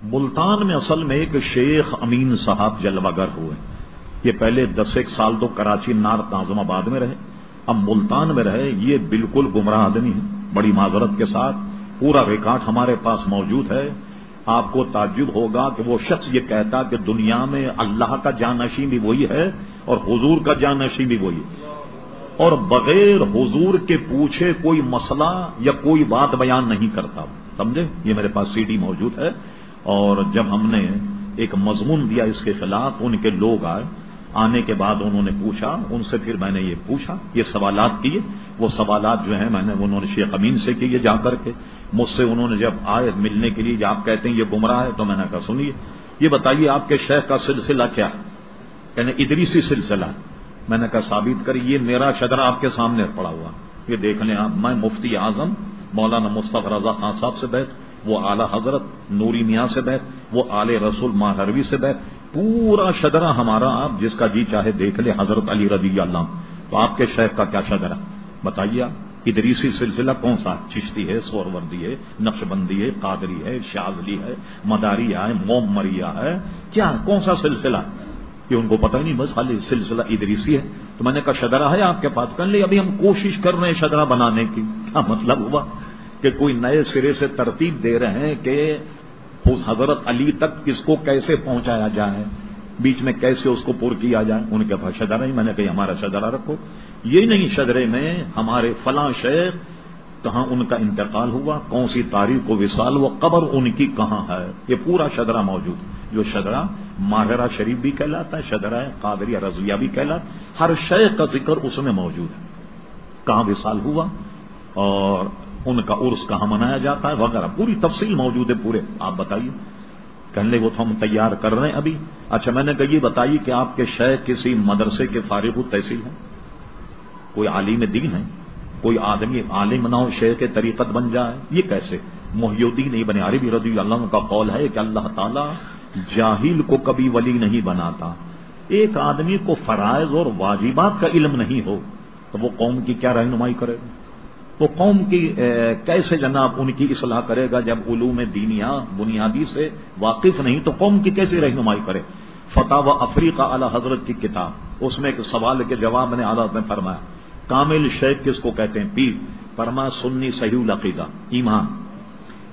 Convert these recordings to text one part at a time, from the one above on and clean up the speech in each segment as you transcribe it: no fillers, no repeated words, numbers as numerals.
ملتان میں اصل میں ایک شیخ امین صاحب جلوہ گر ہوئے. یہ پہلے 10 سال تو کراچی نارتھ ناظم آباد میں رہے، اب ملتان میں رہے. یہ بالکل گمراہ آدمی ہے، بڑی معذرت کے ساتھ. پورا ریکارڈ ہمارے پاس موجود ہے. آپ کو تعجب ہوگا کہ وہ شخص یہ کہتا کہ دنیا میں اللہ کا جانشین بھی وہی ہے اور حضور کا جانشین بھی وہی ہے، اور بغیر حضور کے پوچھے کوئی مسئلہ یا کوئی بات بیان نہیں کرتا. سمجھے؟ یہ میرے پاس سی ڈی موجود ہے. اور جب ہم نے ایک مضمون دیا اس کے خلاف، ان کے لوگ آئے، آنے کے بعد انہوں نے پوچھا، ان سے پھر میں نے یہ پوچھا، یہ سوالات کیے. وہ سوالات جو ہیں میں نے انہوں نے شیخ امین سے کیے جا کر کے. مجھ سے انہوں نے جب آئے ملنے کے لیے، آپ کہتے ہیں یہ گمراہ ہے، تو میں نے کہا سنیے، یہ بتائیے آپ کے شیخ کا سلسلہ کیا ہے؟ یعنی ادریسی سلسلہ. میں نے کہا ثابت کر. یہ میرا شجرہ آپ کے سامنے پڑا ہوا، یہ دیکھ لیں آپ. میں مفتی اعظم مولانا مصطفی رضا خان صاحب سے بیٹھ، وہ اعلی حضرت نوری میاں سے بیٹھ، وہ آل رسول ماہروی سے بیٹھ. پورا شجرہ ہمارا، آپ جس کا جی چاہے دیکھ لے. حضرت علی رضی اللہ عنہ. تو آپ کے شیخ کا کیا شجرہ بتائیے آپ؟ ادریسی سلسلہ کون سا؟ چشتی ہے، سوروردی ہے، نقشبندی ہے، قادری ہے، شاذلی ہے، مداریہ ہے، مومریہ ہے، کیا کون سا سلسلہ؟ یہ ان کو پتہ ہی نہیں، بس خالی سلسلہ ادریسی ہے. تو میں نے کہا شجرہ ہے آپ کے پاس؟ کر لی ابھی ہم کوشش کر رہے ہیں شجرہ بنانے کی. کیا مطلب ہوا کہ کوئی نئے سرے سے ترتیب دے رہے ہیں کہ حضرت علی تک اس کو کیسے پہنچایا جائے، بیچ میں کیسے اس کو پر کیا جائے. ان کے پاس شجرہ ہی. میں نے کہا ہمارا شجرہ رکھو. یہ نہیں شجرے میں ہمارے فلاں شیخ کہاں ان کا انتقال ہوا، کون سی تاریخ کو وصال، وہ قبر ان کی کہاں ہے، یہ پورا شجرہ موجود. جو شجرہ ماہرہ شریف بھی کہلاتا ہے، شجرہ قادریہ رضویہ بھی کہلاتا، ہر شیخ کا ذکر اس میں موجود ہے. کہاں وصال ہوا اور ان کا عرس کہاں منایا جاتا ہے وغیرہ، پوری تفصیل موجود ہے. پورے آپ بتائیے. کہنے لے وہ تو ہم تیار کر رہے ہیں ابھی. اچھا میں نے کہا یہ بتائیے کہ آپ کے شیخ کسی مدرسے کے فارغ التحصیل ہیں؟ کوئی عالم دین ہے؟ کوئی آدمی عالم نہ ہو شیخ کے طریقت بن جائے؟ یہ کیسے؟ محی الدین ابن عربی رضی اللہ عنہ کا قول ہے کہ اللہ تعالیٰ جاہل کو کبھی ولی نہیں بناتا. ایک آدمی کو فرائض اور واجبات کا علم نہیں ہو تو وہ قوم کی کیا رہنمائی کرے گا؟ وہ قوم کی کیسے جناب ان کی اصلاح کرے گا جب علوم دینیا بنیادی سے واقف نہیں؟ تو قوم کی کیسے رہنمائی کرے؟ فتاوی افریقہ اعلی حضرت کی کتاب، اس میں ایک سوال کے جواب میں اعلی حضرت نے فرمایا کامل شیخ کس کو کہتے ہیں؟ پیر. فرمایا سنی صحیح العقیدہ،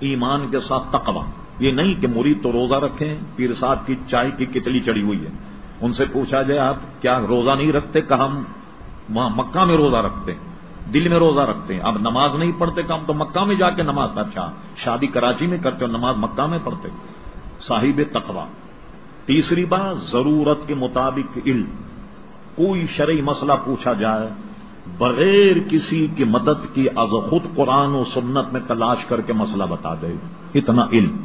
ایمان کے ساتھ تقوی. یہ نہیں کہ مرید تو روزہ رکھیں، پیر صاحب کی چائے کی کتلی چڑھی ہوئی ہے. ان سے پوچھا جائے آپ کیا روزہ نہیں رکھتے؟ کہ ہم وہاں مکہ میں روزہ رکھتے ہیں، دل میں روزہ رکھتے ہیں. اب نماز نہیں پڑھتے کہ ہم تو مکہ میں جا کے نماز. اچھا شادی کراچی میں کرتے ہو، نماز مکہ میں پڑھتے. صاحب تقوی. تیسری بات ضرورت کے مطابق علم. کوئی شرعی مسئلہ پوچھا جائے بغیر کسی کی مدد کی از خود قرآن و سنت میں تلاش کر کے مسئلہ بتا دے، اتنا علم.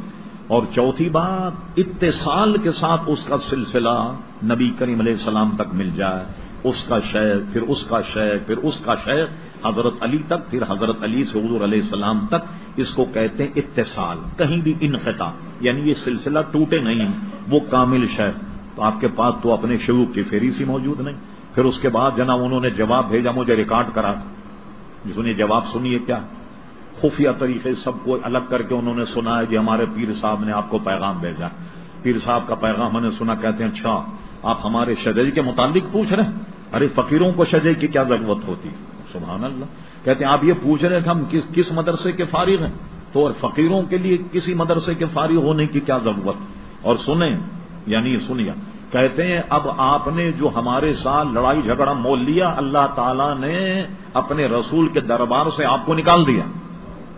اور چوتھی بات اتصال کے ساتھ اس کا سلسلہ نبی کریم علیہ السلام تک مل جائے، اس کا شیخ، پھر اس کا شیخ، پھر اس کا شیخ، حضرت علی تک، پھر حضرت علی سے حضور علیہ السلام تک. اس کو کہتے ہیں اتصال. کہیں بھی انقطاع، یعنی یہ سلسلہ ٹوٹے نہیں، وہ کامل شیخ. تو آپ کے پاس تو اپنے شیوخ کی فہرست موجود نہیں. پھر اس کے بعد جناب انہوں نے جواب بھیجا، مجھے ریکارڈ کرا. جس نے جواب سنیے کیا خفیہ طریقے سب کو الگ کر کے انہوں نے سنا ہے جی ہمارے پیر صاحب نے آپ کو پیغام بھیجا. پیر صاحب کا پیغام میں نے سنا. کہتے ہیں اچھا آپ ہمارے شجرے کے متعلق پوچھ رہے ہیں؟ ارے فقیروں کو شجرے کی کیا ضرورت ہوتی؟ سبحان اللہ. کہتے ہیں آپ یہ پوچھ رہے ہیں کہ ہم کس مدرسے کے فارغ ہیں؟ تو اور فقیروں کے لیے کسی مدرسے کے فارغ ہونے کی کیا ضرورت؟ اور سنیں، یعنی سنیا، کہتے ہیں اب آپ نے جو ہمارے ساتھ لڑائی جھگڑا مول لیا، اللہ تعالیٰ نے اپنے رسول کے دربار سے آپ کو نکال دیا.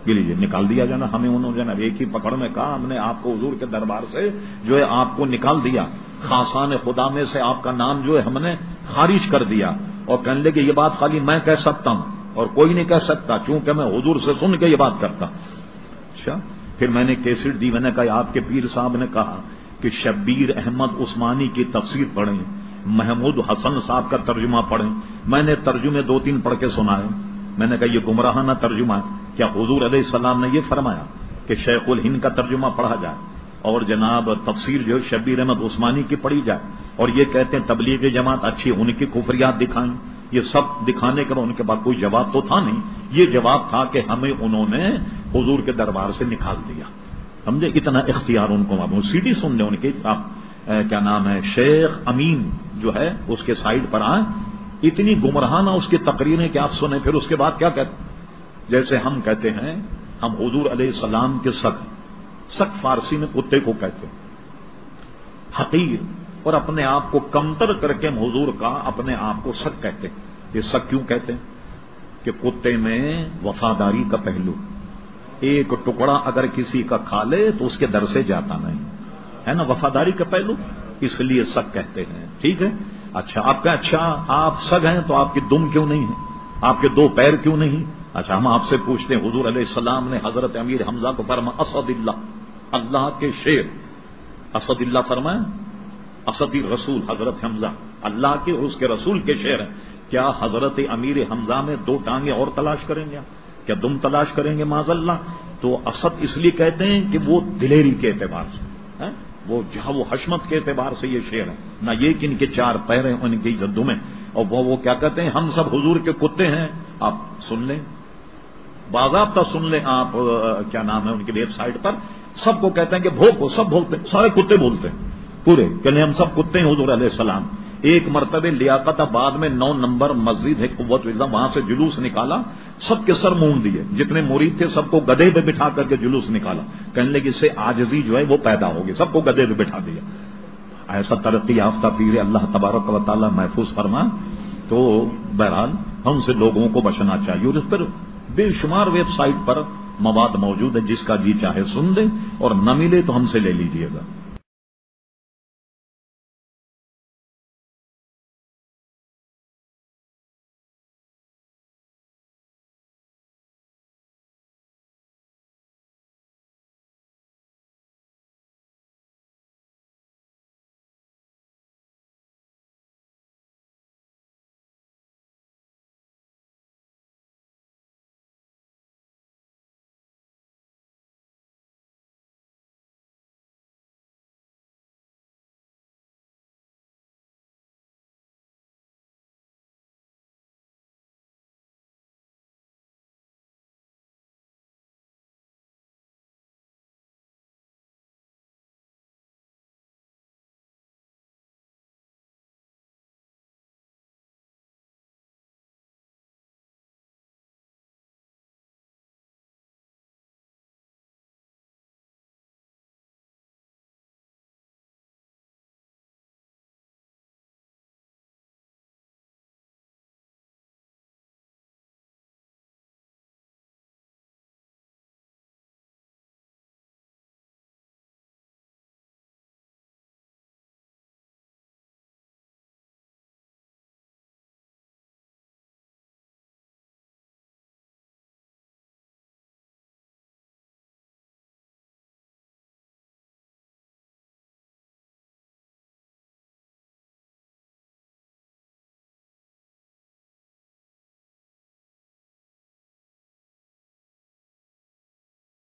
یہ لیجیے نکال دیا جانا. ہمیں انہوں نے ایک ہی پکڑ میں کہا ہم نے آپ کو حضور کے دربار سے جو ہے آپ کو نکال دیا، خاصان خدا میں سے آپ کا نام جو ہے ہم نے خارج کر دیا. اور کہنے لگے یہ بات خالی میں کہہ سکتا ہوں اور کوئی نہیں کہہ سکتا، چونکہ میں حضور سے سن کے یہ بات کرتا. اچھا پھر میں نے کیسٹ دی. میں نے کہا آپ کے پیر صاحب نے کہا کہ شبیر احمد عثمانی کی تفسیر پڑھیں، محمود حسن صاحب کا ترجمہ پڑھیں. میں نے ترجمے 2-3 پڑھ کے سنائے. میں نے کہا یہ گمراہانہ ترجمہ ہے. کیا حضور علیہ السلام نے یہ فرمایا کہ شیخ الہند کا ترجمہ پڑھا جائے اور جناب تفسیر جو شبیر احمد عثمانی کی پڑھی جائے؟ اور یہ کہتے ہیں تبلیغ جماعت اچھی، ان کی کفریات دکھائیں. یہ سب دکھانے کے بعد ان کے بعد کوئی جواب تو تھا نہیں. یہ جواب تھا کہ ہمیں انہوں نے حضور کے دربار سے نکال دیا. سمجھے، اتنا اختیار ان کو معلوم. سی ڈی سن لیں ان کی. کیا نام ہے، شیخ امین جو ہے اس کے سائٹ پر آئیں. اتنی گمراہانہ اس کی تقریریں کہ آپ سنیں. پھر اس کے بعد کیا کہتے ہیں، جیسے ہم کہتے ہیں ہم حضور علیہ السلام کے سگ فارسی میں کتے کو کہتے ہیں، حقیر، اور اپنے آپ کو کمتر کر کے ہم حضور کا اپنے آپ کو سگ کہتے ہیں. یہ سگ کیوں کہتے ہیں؟ کہ کتے میں وفاداری کا پہلو، ایک ٹکڑا اگر کسی کا کھا لے تو اس کے در سے جاتا نہیں ہے نا، وفاداری کا پہلو، اس لیے سگ کہتے ہیں. ٹھیک ہے. اچھا آپ کا، اچھا آپ سگ ہیں تو آپ کی دم کیوں نہیں ہے، آپ کے دو پیر کیوں نہیں؟ اچھا ہم آپ سے پوچھتے ہیں، حضور علیہ السلام نے حضرت امیر حمزہ کو فرمایا اسد اللہ، اللہ کے شیر، اسد اللہ فرمایا، اسد الرسول حضرت حمزہ اللہ کے اور اس کے رسول کے شیر ہیں. کیا حضرت امیر حمزہ میں دو ٹانگیں اور تلاش کریں گے؟ کیا دم تلاش کریں گے؟ معاذ اللہ. تو اسد اس لیے کہتے ہیں کہ وہ دلیری کے اعتبار سے، وہ جہاں وہ حشمت کے اعتبار سے یہ شیر ہے، نہ یہ کہ ان کے چار پیر ہیں ان کی دمیں. اور وہ کیا کہتے ہیں، ہم سب حضور کے کتے ہیں. آپ سن لیں، باضابطہ سن لیں آپ، کیا نام ہے ان کی ویب سائٹ پر سب کو کہتے ہیں کہ بھوکو، سب بولتے ہیں، سارے کتے بولتے ہیں پورے، کہ ہم سب کتے ہیں حضور علیہ السلام. ایک مرتبہ لیاقت آباد میں 9 نمبر مسجد ہے قوت وزا، وہاں سے جلوس نکالا، سب کے سر مونڈ دیے، جتنے مرید تھے سب کو گدھے پہ بٹھا کر کے جلوس نکالا. کہنے لگے اس سے عاجزی جو ہے وہ پیدا ہوگی، سب کو گدھے پہ بٹھا دیا. ایسا ترقی یافتہ پیر اللہ تبارک و تعالی محفوظ فرما. تو بہرحال ہم سے لوگوں کو بچنا چاہیے. اور اس پر بے شمار ویب سائٹ پر مواد موجود ہے، جس کا جی چاہے سن لیں، اور نہ ملے تو ہم سے لے لیجئے گا.